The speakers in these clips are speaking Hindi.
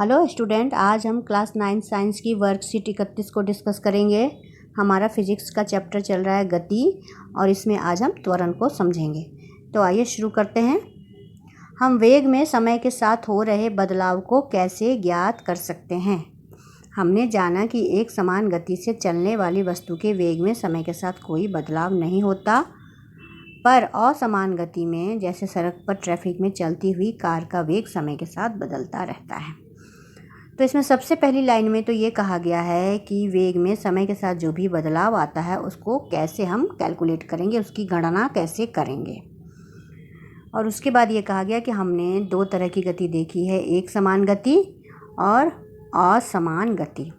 हेलो स्टूडेंट, आज हम क्लास 9 साइंस की वर्कशीट 31 को डिस्कस करेंगे। हमारा फिजिक्स का चैप्टर चल रहा है गति और इसमें आज हम त्वरण को समझेंगे। तो आइए शुरू करते हैं। हम वेग में समय के साथ हो रहे बदलाव को कैसे ज्ञात कर सकते हैं। हमने जाना कि एक समान गति से चलने वाली वस्तु के वेग में समय के साथ कोई बदलाव नहीं होता, पर असमान गति में जैसे सड़क पर ट्रैफिक में चलती हुई कार का वेग समय के साथ बदलता रहता है। तो इसमें सबसे पहली लाइन में तो ये कहा गया है कि वेग में समय के साथ जो भी बदलाव आता है उसको कैसे हम कैलकुलेट करेंगे, उसकी गणना कैसे करेंगे। और उसके बाद ये कहा गया कि हमने दो तरह की गति देखी है, एक समान गति और असमान गति।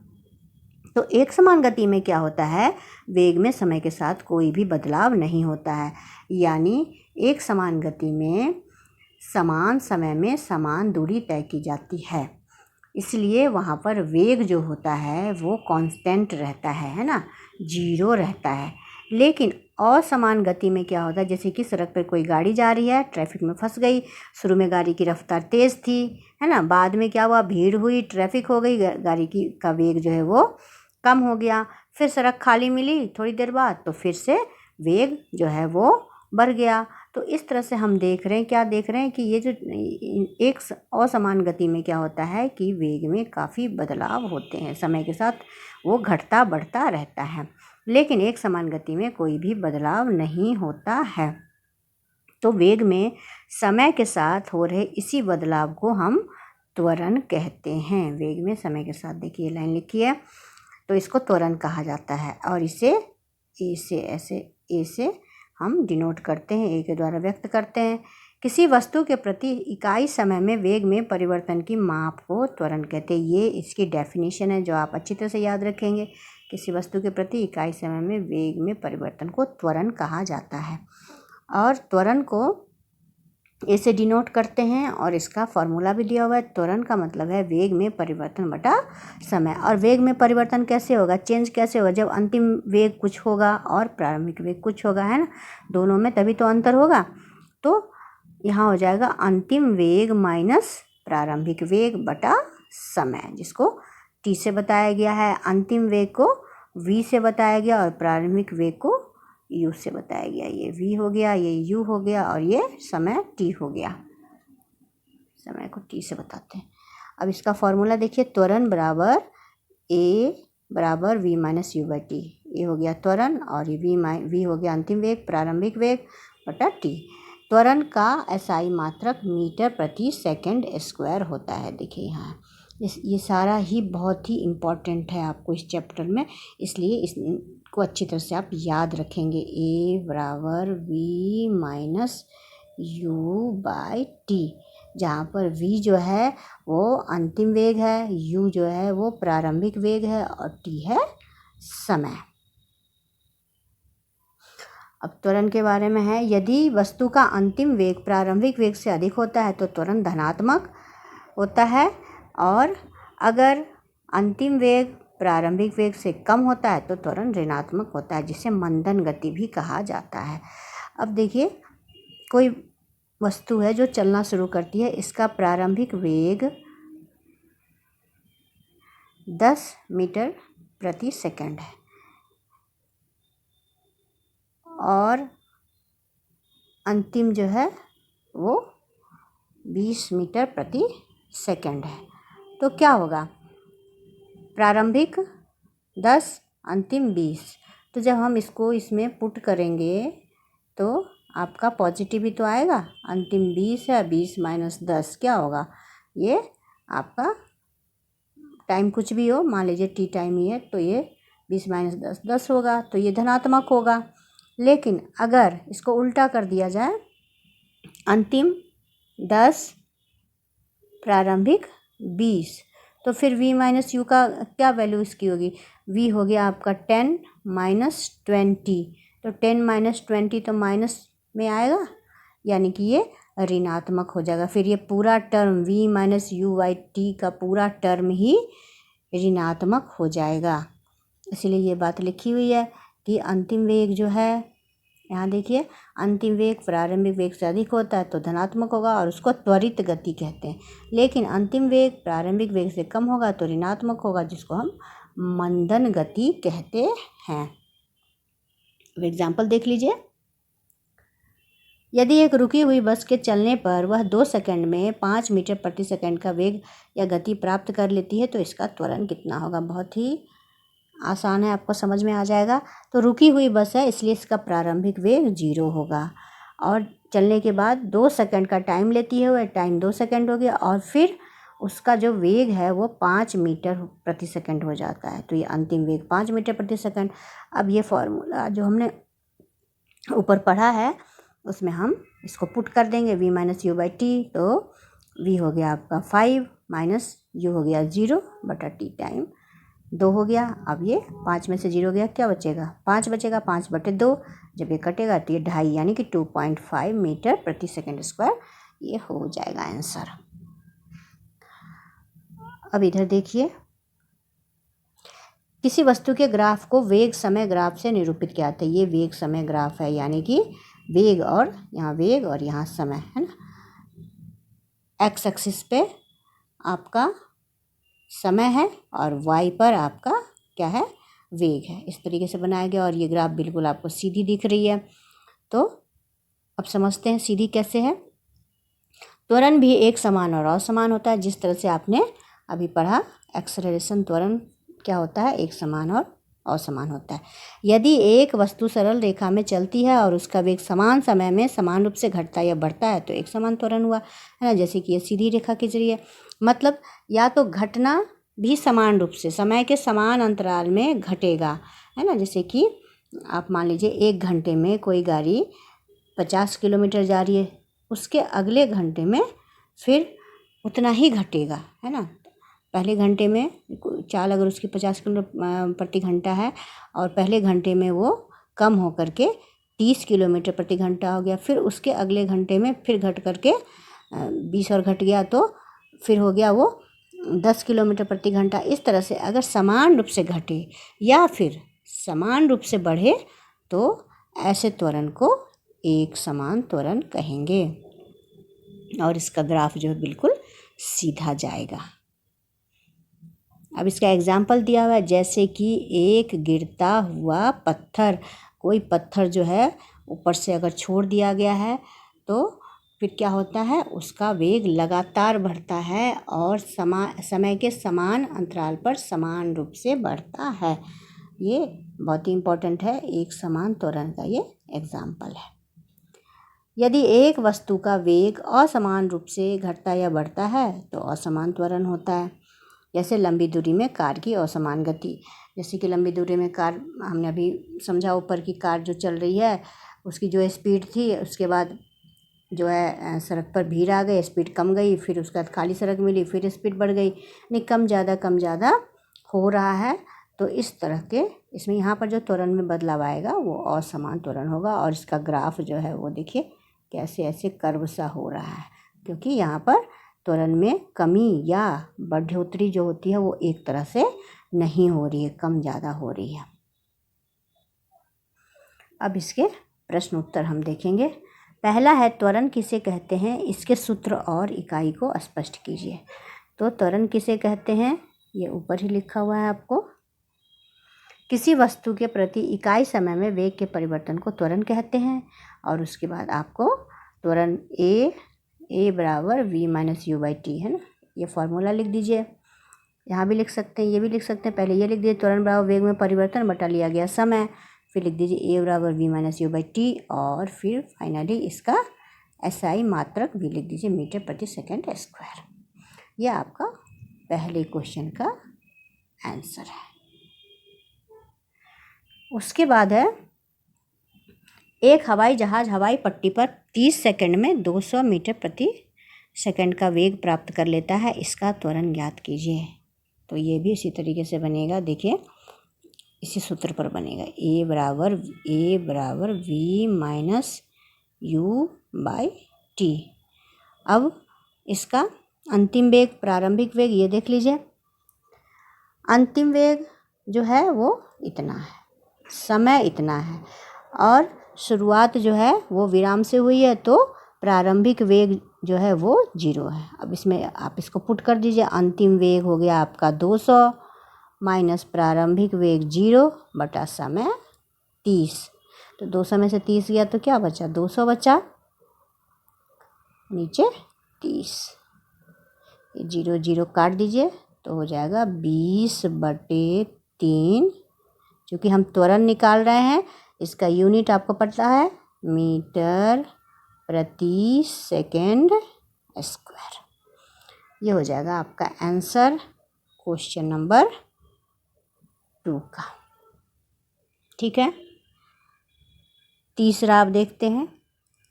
तो एक समान गति में क्या होता है, वेग में समय के साथ कोई भी बदलाव नहीं होता है, यानी एक समान गति में समान समय में समान दूरी तय की जाती है, इसलिए वहाँ पर वेग जो होता है वो कांस्टेंट रहता है ना, जीरो रहता है। लेकिन असमान गति में क्या होता है, जैसे कि सड़क पर कोई गाड़ी जा रही है, ट्रैफिक में फंस गई। शुरू में गाड़ी की रफ्तार तेज़ थी, है ना, बाद में क्या हुआ, भीड़ हुई, ट्रैफिक हो गई, गाड़ी का वेग जो है वो कम हो गया। फिर सड़क खाली मिली थोड़ी देर बाद, तो फिर से वेग जो है वो बढ़ गया। तो इस तरह से हम देख रहे हैं, क्या देख रहे हैं कि ये जो एक असमान गति में क्या होता है कि वेग में काफ़ी बदलाव होते हैं, समय के साथ वो घटता बढ़ता रहता है। लेकिन एक समान गति में कोई भी बदलाव नहीं होता है। तो वेग में समय के साथ हो रहे इसी बदलाव को हम त्वरण कहते हैं। वेग में समय के साथ, देखिए लाइन लिखी है, तो इसको त्वरण कहा जाता है। और इसे ए से हम डिनोट करते हैं, ए के द्वारा व्यक्त करते हैं। किसी वस्तु के प्रति इकाई समय में वेग में परिवर्तन की माप को त्वरण कहते हैं। ये इसकी डेफिनेशन है जो आप अच्छी तरह से याद रखेंगे। किसी वस्तु के प्रति इकाई समय में वेग में परिवर्तन को त्वरण कहा जाता है। और त्वरण को ए से डिनोट करते हैं और इसका फॉर्मूला भी दिया हुआ है। त्वरण का मतलब है वेग में परिवर्तन बटा समय। और वेग में परिवर्तन कैसे होगा, चेंज कैसे होगा, जब अंतिम वेग कुछ होगा और प्रारंभिक वेग कुछ होगा, है ना, दोनों में तभी तो अंतर होगा। तो यहाँ हो जाएगा अंतिम वेग माइनस प्रारंभिक वेग बटा समय, जिसको टी से बताया गया है। अंतिम वेग को वी से बताया गया और प्रारंभिक वेग को यू से बताया गया। ये वी हो गया, ये यू हो गया और ये समय टी हो गया। समय को टी से बताते हैं। अब इसका फॉर्मूला देखिए, त्वरण बराबर ए बराबर v minus u by t. ये हो गया त्वरण और ये वी हो गया अंतिम वेग, प्रारंभिक वेग बटा टी। त्वरण का एसआई मात्रक मीटर प्रति सेकंड स्क्वायर होता है। देखिए यहाँ ये सारा ही बहुत ही इम्पॉर्टेंट है आपको इस चैप्टर में, इसलिए इसको अच्छी तरह से आप याद रखेंगे। ए बराबर v minus u by t, जहाँ पर वी जो है वो अंतिम वेग है, यू जो है वो प्रारंभिक वेग है और टी है समय। अब त्वरण के बारे में है, यदि वस्तु का अंतिम वेग प्रारंभिक वेग से अधिक होता है तो त्वरण धनात्मक होता है, और अगर अंतिम वेग प्रारंभिक वेग से कम होता है तो त्वरण ऋणात्मक होता है, जिसे मंदन गति भी कहा जाता है। अब देखिए, कोई वस्तु है जो चलना शुरू करती है, इसका प्रारंभिक वेग 10 मीटर प्रति सेकंड है और अंतिम जो है वो 20 मीटर प्रति सेकंड है। तो क्या होगा, प्रारंभिक 10, अंतिम 20। तो जब हम इसको इसमें पुट करेंगे तो आपका पॉजिटिव ही तो आएगा। अंतिम 20 है, 20 माइनस 10 क्या होगा, ये आपका टाइम कुछ भी हो, मान लीजिए टी टाइम ही है, तो ये 20 माइनस 10 10 होगा, तो ये धनात्मक होगा। लेकिन अगर इसको उल्टा कर दिया जाए, अंतिम 10 प्रारंभिक 20, तो फिर v माइनस यू का क्या वैल्यू इसकी होगी, v हो गया आपका 10 माइनस 20। तो 10 माइनस 20 तो माइनस में आएगा, यानी कि ये ऋणात्मक हो जाएगा। फिर ये पूरा term v minus u by T का पूरा टर्म ही ऋणात्मक हो जाएगा। इसलिए ये बात लिखी हुई है कि अंतिम वेग जो है यहाँ देखिए, अंतिम वेग प्रारंभिक वेग से अधिक होता है तो धनात्मक होगा और उसको त्वरित गति कहते हैं। लेकिन अंतिम वेग प्रारंभिक वेग से कम होगा तो ऋणात्मक होगा, जिसको हम मंदन गति कहते हैं। एग्जाम्पल देख लीजिए। यदि एक रुकी हुई बस के चलने पर वह 2 सेकंड में 5 मीटर प्रति सेकंड का वेग या गति प्राप्त कर लेती है तो इसका त्वरण कितना होगा। बहुत ही आसान है, आपको समझ में आ जाएगा। तो रुकी हुई बस है इसलिए इसका प्रारंभिक वेग 0 होगा और चलने के बाद 2 सेकंड का टाइम लेती है, वह टाइम 2 सेकंड हो गया और फिर उसका जो वेग है वो 5 मीटर प्रति सेकंड हो जाता है। तो ये अंतिम वेग 5 मीटर प्रति सेकंड। अब ये फॉर्मूला जो हमने ऊपर पढ़ा है उसमें हम इसको पुट कर देंगे, v minus u by T. तो v हो गया आपका 5 माइनस u हो गया 0/t टाइम 2 हो गया। अब ये 5 में से 0 गया, क्या बचेगा? 5 बचेगा, 5/2। जब ये कटेगा तो ये 2.5 यानी कि 2.5 मीटर प्रति सेकंड स्क्वायर ये हो जाएगा आंसर। अब इधर देखिए, किसी वस्तु के ग्राफ को वेग समय ग्राफ से निरूपित किया जाता है। ये वेग समय ग्राफ है, यानी कि वेग और यहाँ समय है ना। एक्स एक्सिस पे आपका समय है और वाई पर आपका क्या है? वेग है। इस तरीके से बनाया गया और ये ग्राफ बिल्कुल आपको सीधी दिख रही है। तो अब समझते हैं सीधी कैसे है। त्वरण भी एक समान और असमान होता है। जिस तरह से आपने अभी पढ़ा, एक्सेलरेशन त्वरण क्या होता है? एक समान और असमान होता है। यदि एक वस्तु सरल रेखा में चलती है और उसका वेग समान समय में समान रूप से घटता या बढ़ता है तो एक समान त्वरण हुआ, है ना। जैसे कि ये सीधी रेखा खींच रही है, मतलब या तो घटना भी समान रूप से समय के समान अंतराल में घटेगा, है ना। जैसे कि आप मान लीजिए 1 घंटे में कोई गाड़ी 50 किलोमीटर जा रही है, उसके अगले घंटे में फिर उतना ही घटेगा, है ना। पहले घंटे में चाल अगर उसकी 50 किलोमीटर प्रति घंटा है और पहले घंटे में वो कम हो करके 30 किलोमीटर प्रति घंटा हो गया, फिर उसके अगले घंटे में फिर घट करके 20 और घट गया तो फिर हो गया वो 10 किलोमीटर प्रति घंटा। इस तरह से अगर समान रूप से घटे या फिर समान रूप से बढ़े तो ऐसे त्वरण को एक समान त्वरण कहेंगे और इसका ग्राफ जो है बिल्कुल सीधा जाएगा। अब इसका एग्जाम्पल दिया हुआ है, जैसे कि एक गिरता हुआ पत्थर, कोई पत्थर जो है ऊपर से अगर छोड़ दिया गया है तो फिर क्या होता है? उसका वेग लगातार बढ़ता है और समय के समान अंतराल पर समान रूप से बढ़ता है। ये बहुत ही इम्पोर्टेंट है, एक समान त्वरण का ये एग्जाम्पल है। यदि एक वस्तु का वेग असमान रूप से घटता या बढ़ता है तो असमान त्वरण होता है। जैसे लंबी दूरी में कार की असमान गति, जैसे कि लंबी दूरी में कार, हमने अभी समझा ऊपर की कार जो चल रही है उसकी जो स्पीड थी, उसके बाद जो है सड़क पर भीड़ आ गई, स्पीड कम गई, फिर उसके बाद खाली सड़क मिली, फिर स्पीड बढ़ गई, नहीं कम ज़्यादा हो रहा है। तो इस तरह के इसमें यहाँ पर जो त्वरण में बदलाव आएगा वो असमान त्वरण होगा और इसका ग्राफ जो है वो देखिए कैसे ऐसे कर्व सा हो रहा है, क्योंकि यहाँ पर त्वरण में कमी या बढ़ोतरी जो होती है वो एक तरह से नहीं हो रही है, कम ज़्यादा हो रही है। अब इसके प्रश्न उत्तर हम देखेंगे। पहला है, त्वरण किसे कहते हैं? इसके सूत्र और इकाई को स्पष्ट कीजिए। तो त्वरण किसे कहते हैं ये ऊपर ही लिखा हुआ है आपको। किसी वस्तु के प्रति इकाई समय में वेग के परिवर्तन को त्वरण कहते हैं। और उसके बाद आपको त्वरण ए बराबर v minus u by T, है ना। ये फॉर्मूला लिख दीजिए, यहाँ भी लिख सकते हैं, ये भी लिख सकते हैं। पहले ये लिख दीजिए, त्वरण बराबर वेग में परिवर्तन बटा लिया गया समय, फिर लिख दीजिए a बराबर v minus u by T और फिर फाइनली इसका SI मात्रक v लिख दीजिए, मीटर प्रति सेकंड स्क्वायर। ये आपका पहले क्वेश्चन का आंसर है। उसके बाद है, एक हवाई जहाज़ हवाई पट्टी पर 30 सेकंड में 200 मीटर प्रति सेकंड का वेग प्राप्त कर लेता है, इसका त्वरण ज्ञात कीजिए। तो ये भी इसी तरीके से बनेगा, देखिए इसी सूत्र पर बनेगा, a बराबर v minus u by T. अब इसका अंतिम वेग प्रारंभिक वेग ये देख लीजिए, अंतिम वेग जो है वो इतना है, समय इतना है और शुरुआत जो है वो विराम से हुई है तो प्रारंभिक वेग जो है वो 0 है। अब इसमें आप इसको पुट कर दीजिए, अंतिम वेग हो गया आपका 200 माइनस प्रारंभिक वेग 0 बटा समय 30। तो 200 में से 30 गया तो क्या बचा, 200 बचा, नीचे 30, 0 0 काट दीजिए तो हो जाएगा 20/3। क्योंकि हम त्वरण निकाल रहे हैं, इसका यूनिट आपको पता है मीटर प्रति सेकेंड स्क्वायर। ये हो जाएगा आपका आंसर क्वेश्चन नंबर 2 का। ठीक है, तीसरा आप देखते हैं,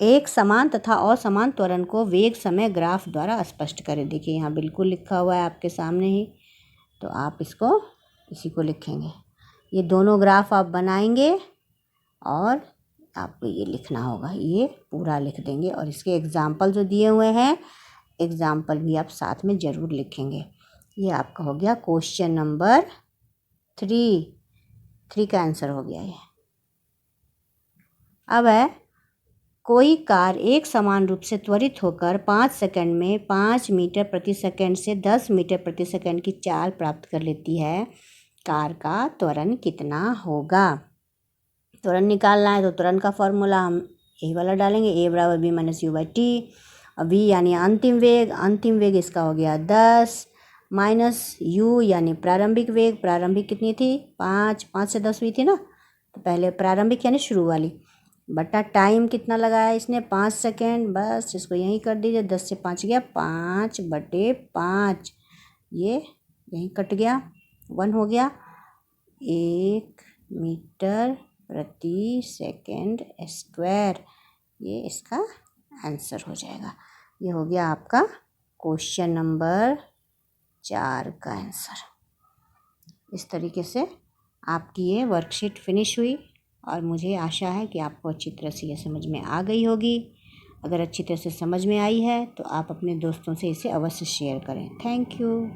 एक समान तथा असमान त्वरण को वेग समय ग्राफ द्वारा स्पष्ट करें। देखिए यहाँ बिल्कुल लिखा हुआ है आपके सामने ही, तो आप इसको इसी को लिखेंगे। ये दोनों ग्राफ आप बनाएंगे और आपको ये लिखना होगा, ये पूरा लिख देंगे और इसके एग्जाम्पल जो दिए हुए हैं, एग्जाम्पल भी आप साथ में ज़रूर लिखेंगे। ये आपका हो गया क्वेश्चन नंबर 3 का आंसर हो गया ये। अब है, कोई कार एक समान रूप से त्वरित होकर 5 सेकंड में 5 मीटर प्रति सेकंड से 10 मीटर प्रति सेकंड की चाल प्राप्त कर लेती है, कार का त्वरण कितना होगा। त्वरण निकालना है तो त्वरण का फॉर्मूला हम यही वाला डालेंगे, a बराबर b minus u by T. और v यानी अंतिम वेग इसका हो गया 10 माइनस u यानी प्रारंभिक वेग, प्रारंभिक कितनी थी 5 से 10 हुई थी ना, तो पहले प्रारंभिक यानी शुरू वाली, बटा टाइम कितना लगाया इसने 5 सेकेंड, बस इसको यहीं कर दीजिए, 10 से 5 गया 5/5, ये यहीं कट गया, 1 हो गया, 1 मीटर प्रति सेकेंड स्क्वायर, ये इसका आंसर हो जाएगा। ये हो गया आपका क्वेश्चन नंबर 4 का आंसर। इस तरीके से आपकी ये वर्कशीट फिनिश हुई और मुझे आशा है कि आपको अच्छी तरह से ये समझ में आ गई होगी। अगर अच्छी तरह से समझ में आई है तो आप अपने दोस्तों से इसे अवश्य शेयर करें। Thank you.